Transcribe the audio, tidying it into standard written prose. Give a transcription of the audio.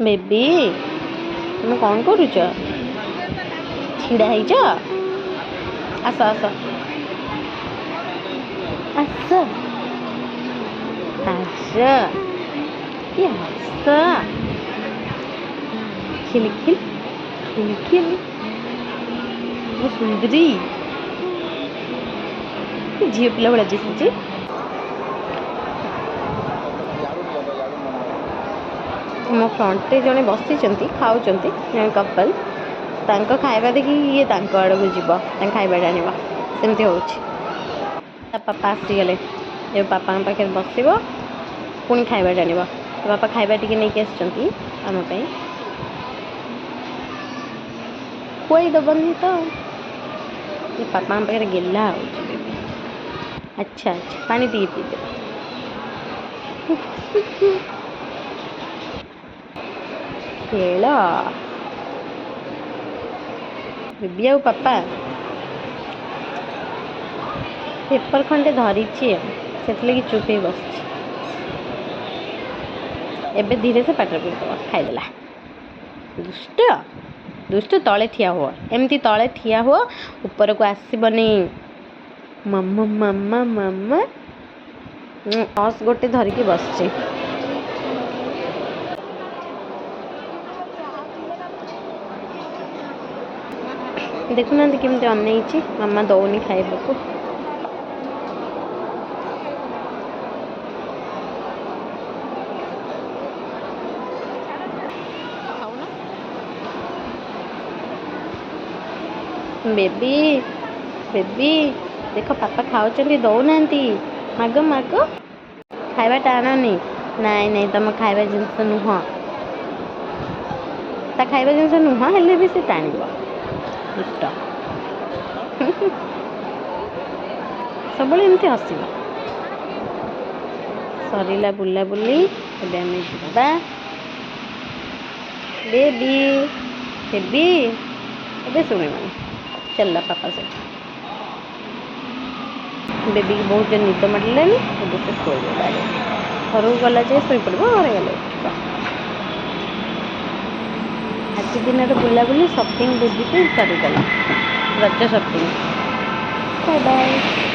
Baby तुम कौन करुच छिड़ा ହେଇଛ आस आस आस आस ये आस खिल खिल खिल खिल वो सुंदरी झील पिला भाई दिशुची मो फ्रंटे जड़े बसी खाऊँ जड़े कपल तांको खाଇବା देखि ये तांको आड़ को जीव खाଇବା आनवा सेमती हो पापा आसीगले ये पापा पाखे बस पुणी खाଇବା आनवा तो पापा खाଇବା टी नहीं आसमें खुई दबनी तो ये पापा पाखे गेला हो अच्छा अच्छा पानी टी पी दे खेल बेबी आ पापा पेपर खंडे धरी से चुप ही बस एबे धीरे से पाटर पीद खाईदेला दुष्ट दुष्ट तले ठिया हुआ एमती तले ठिया हुआ ऊपर को आसबनी मम्मा मम्मा मम्मा हस गोटे धरिकी बस देखुना केमती अनई मामा दौनी खाइबा को बेबी बेबी देख पापा खाऊँ दौना मग मग खाଇବା टाणनी नाई नहीं तुम खाଇବା जिनस नुह ता खाଇବା जिनस नुह हेले भी से टाण दुष्ट सब एमती हसब सरला बुला बुली जा बेबी बेबी ए शुण चल पापा से बेबी की बहुत निद मारे से शोबा घर को गला जाए शोपड़ घर गले आज दिन बुलाबुली सपिंग बेबी पे सरीगला रज सपिंग बाय बाय।